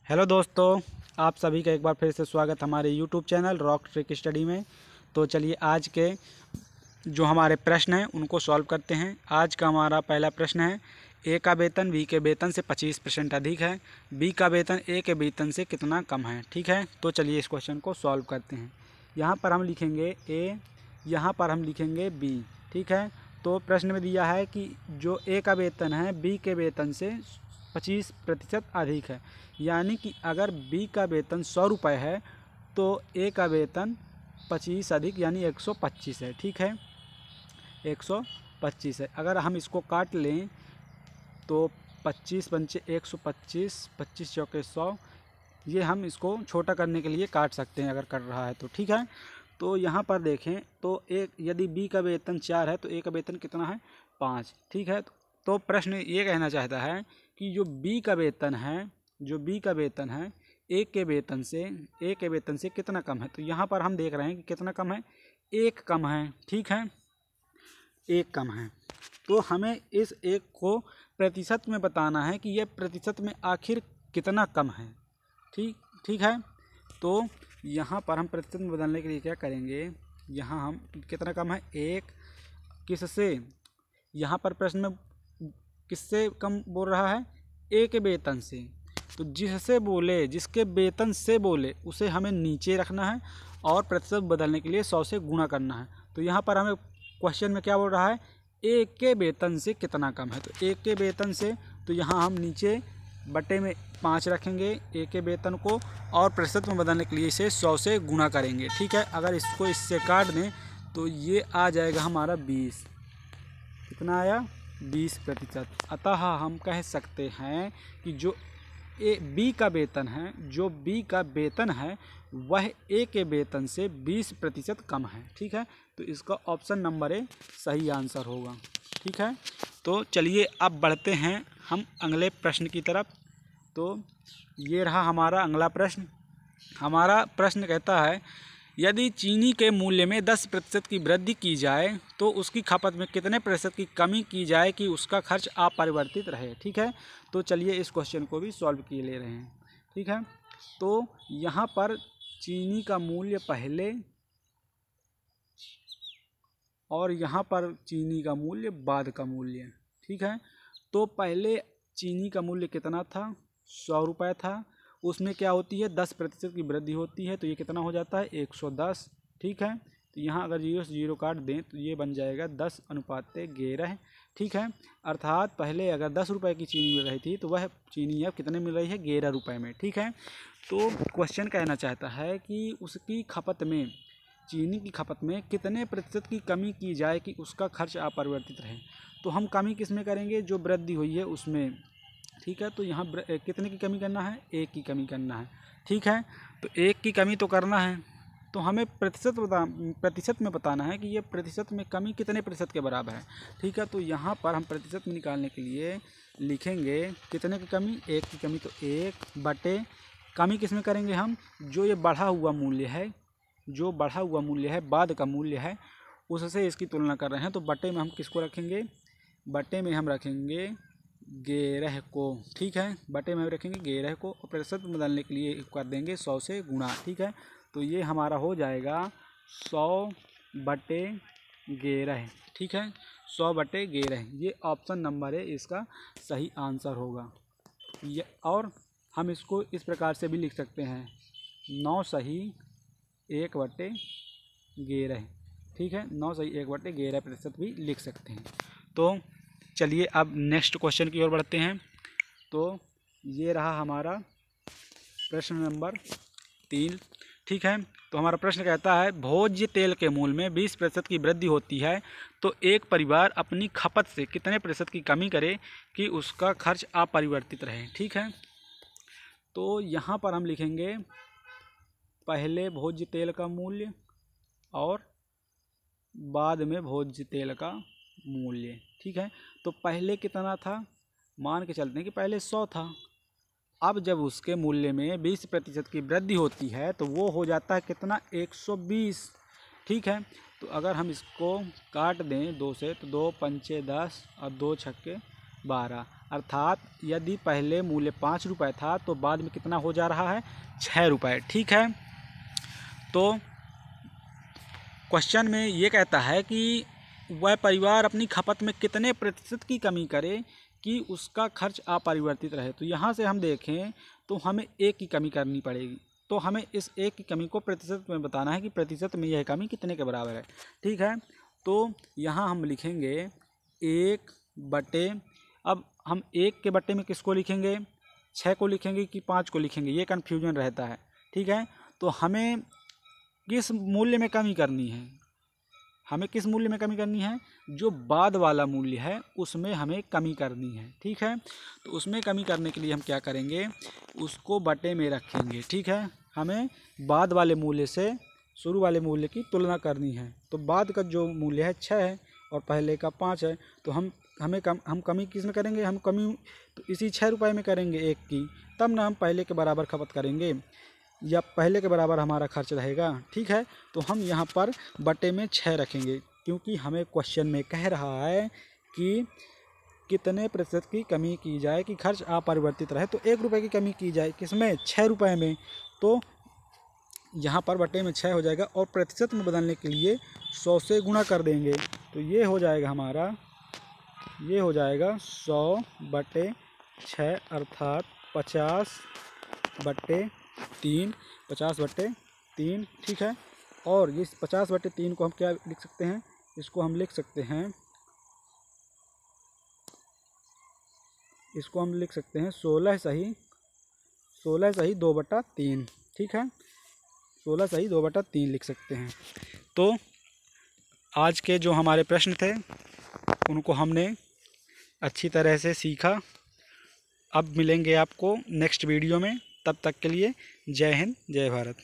Hello दोस्तों, आप सभी का एक बार फिर से स्वागत हमारे YouTube channel rock trick study में। तो चलिए आज के जो हमारे प्रश्न हैं उनको सॉल्व करते हैं। आज का हमारा पहला प्रश्न है, ए का वेतन बी के वेतन से 25% अधिक है, बी का वेतन ए के वेतन से कितना कम है। ठीक है, तो चलिए इस क्वेश्चन को सॉल्व करते हैं। यहाँ पर हम लिखेंगे ए, यहाँ पर हम लिखेंगे बी। ठीक है, तो प्रश्न में दिया है कि जो ए का वेतन है बी के वेतन से 25% अधिक है, यानी कि अगर बी का वेतन 100 रुपये है तो ए का वेतन 25 अधिक यानी 125 है। ठीक है, 125 है। अगर हम इसको काट लें तो 25 पंचे 125, 25 चौके 100, ये हम इसको छोटा करने के लिए काट सकते हैं अगर कर रहा है तो। ठीक है, तो यहाँ पर देखें तो एक यदि बी का वेतन 4 है तो ए का वेतन कितना है 5। ठीक है, तो प्रश्न ये कहना चाहता है कि जो बी का वेतन है, जो बी का वेतन है ए के वेतन से कितना कम है। तो यहाँ पर हम देख रहे हैं कि कितना कम है, 1 कम है। ठीक है, 1 कम है। तो हमें इस 1 को प्रतिशत में बताना है कि यह प्रतिशत में आखिर कितना कम है। ठीक है, तो यहाँ पर हम प्रतिशत में बदलने के लिए क्या करेंगे, यहाँ हम कितना कम है 1 किससे, यहाँ पर प्रश्न में किससे कम बोल रहा है, ए के वेतन से। तो जिससे बोले, जिसके वेतन से बोले उसे हमें नीचे रखना है और प्रतिशत बदलने के लिए 100 से गुणा करना है। तो यहाँ पर हमें क्वेश्चन में क्या बोल रहा है, ए के वेतन से कितना कम है। तो ए के वेतन से, तो यहाँ हम नीचे बटे में 5 रखेंगे ए के वेतन को और प्रतिशत में बदलने के लिए इसे 100 से गुणा करेंगे। ठीक है, अगर इसको इससे काट दें तो ये आ जाएगा हमारा 20। कितना आया, 20%। अतः हम कह सकते हैं कि जो बी का वेतन है, जो बी का वेतन है वह ए के वेतन से 20% कम है। ठीक है, तो इसका ऑप्शन नंबर ए सही आंसर होगा। ठीक है, तो चलिए अब बढ़ते हैं हम अगले प्रश्न की तरफ। तो ये रहा हमारा अगला प्रश्न। हमारा प्रश्न कहता है, यदि चीनी के मूल्य में 10% की वृद्धि की जाए तो उसकी खपत में कितने प्रतिशत की कमी की जाए कि उसका खर्च अपरिवर्तित रहे। ठीक है, तो चलिए इस क्वेश्चन को भी सॉल्व किए ले रहे हैं। ठीक है, तो यहाँ पर चीनी का मूल्य पहले और यहाँ पर चीनी का मूल्य बाद का मूल्य। ठीक है, तो पहले चीनी का मूल्य कितना था, 100 रुपये था। उसमें क्या होती है 10% की वृद्धि होती है, तो ये कितना हो जाता है 110। ठीक है, तो यहाँ अगर 0 से 0 काट दें तो ये बन जाएगा 10:11। ठीक है, अर्थात पहले अगर 10 रुपये की चीनी मिल रही थी तो वह चीनी अब कितने मिल रही है 11 रुपये में। ठीक है, तो क्वेश्चन कहना चाहता है कि उसकी खपत में, चीनी की खपत में कितने प्रतिशत की कमी की जाए कि उसका खर्च अपरिवर्तित रहे। तो हम कमी किस में करेंगे, जो वृद्धि हुई है उसमें। ठीक है, तो यहाँ कितने की कमी करना है, 1 की कमी करना है। ठीक है, तो 1 की कमी तो करना है, तो हमें प्रतिशत में बताना है कि ये प्रतिशत में कमी कितने प्रतिशत के बराबर है। ठीक है, तो यहाँ पर हम प्रतिशत में निकालने के लिए लिखेंगे कितने की कमी, 1 की कमी। तो 1 बटे कमी किस में करेंगे हम, जो ये बढ़ा हुआ मूल्य है, जो बढ़ा हुआ मूल्य है बाद का मूल्य है उससे इसकी तुलना कर रहे हैं। तो बटे में हम किसको रखेंगे, बटे में हम रखेंगे 11 को। ठीक है, बटे में रखेंगे 11 को और प्रतिशत में बदलने के लिए कर देंगे 100 से गुणा। ठीक है, तो ये हमारा हो जाएगा 100/11। ठीक है, 100/11 ये ऑप्शन नंबर है इसका सही आंसर होगा। ये और हम इसको इस प्रकार से भी लिख सकते हैं, 9 सही 1/11। ठीक है, 9 सही 1/11 प्रतिशत भी लिख सकते हैं। तो चलिए अब नेक्स्ट क्वेश्चन की ओर बढ़ते हैं। तो ये रहा हमारा प्रश्न नंबर 3। ठीक है, तो हमारा प्रश्न कहता है, भोज्य तेल के मूल्य में 20% की वृद्धि होती है तो एक परिवार अपनी खपत से कितने प्रतिशत की कमी करे कि उसका खर्च अपरिवर्तित रहे। ठीक है, तो यहाँ पर हम लिखेंगे पहले भोज्य तेल का मूल्य और बाद में भोज्य तेल का मूल्य। ठीक है, तो पहले कितना था, मान के चलते हैं कि पहले 100 था। अब जब उसके मूल्य में 20% की वृद्धि होती है तो वो हो जाता है कितना, 120। ठीक है, तो अगर हम इसको काट दें 2 से तो 2 पंचे 10 और 2 छक्के 12। अर्थात यदि पहले मूल्य 5 रुपये था तो बाद में कितना हो जा रहा है, 6 रुपये। ठीक है, तो क्वेश्चन में ये कहता है कि वह परिवार अपनी खपत में कितने प्रतिशत की कमी करे कि उसका खर्च अपरिवर्तित रहे। तो यहाँ से हम देखें तो हमें एक की कमी करनी पड़ेगी, तो हमें इस एक की कमी को प्रतिशत में बताना है कि प्रतिशत में यह कमी कितने के बराबर है। ठीक है, तो यहाँ हम लिखेंगे 1/, अब हम 1 के बट्टे में किसको लिखेंगे, 6 को लिखेंगे कि 5 को लिखेंगे, ये कन्फ्यूजन रहता है। ठीक है, तो हमें किस मूल्य में कमी करनी है, हमें किस मूल्य में कमी करनी है, जो बाद वाला मूल्य है उसमें हमें कमी करनी है। ठीक है, तो उसमें कमी करने के लिए हम क्या करेंगे, उसको बटे में रखेंगे। ठीक है, हमें बाद वाले मूल्य से शुरू वाले मूल्य की तुलना करनी है। तो बाद का जो मूल्य है 6 है और पहले का 5 है, तो हम कमी किस में करेंगे, हम कमी तो इसी 6 रुपये में करेंगे एक की, तब ना हम पहले के बराबर खपत करेंगे या पहले के बराबर हमारा खर्च रहेगा। ठीक है, तो हम यहाँ पर बटे में 6 रखेंगे, क्योंकि हमें क्वेश्चन में कह रहा है कि कितने प्रतिशत की कमी की जाए कि खर्च अपरिवर्तित रहे। तो 1 रुपये की कमी की जाए किसमें, 6 रुपये में, तो यहाँ पर बटे में 6 हो जाएगा और प्रतिशत में बदलने के लिए 100 से गुणा कर देंगे। तो ये हो जाएगा हमारा, ये हो जाएगा 100/6 अर्थात 50/3, 50/3। ठीक है, और इस 50/3 को हम क्या लिख सकते हैं, इसको हम लिख सकते हैं 16 सही 2/3। ठीक है, 16 सही 2/3 लिख सकते हैं। तो आज के जो हमारे प्रश्न थे उनको हमने अच्छी तरह से सीखा। अब मिलेंगे आपको नेक्स्ट वीडियो में, तब तक के लिए जय हिंद जय भारत।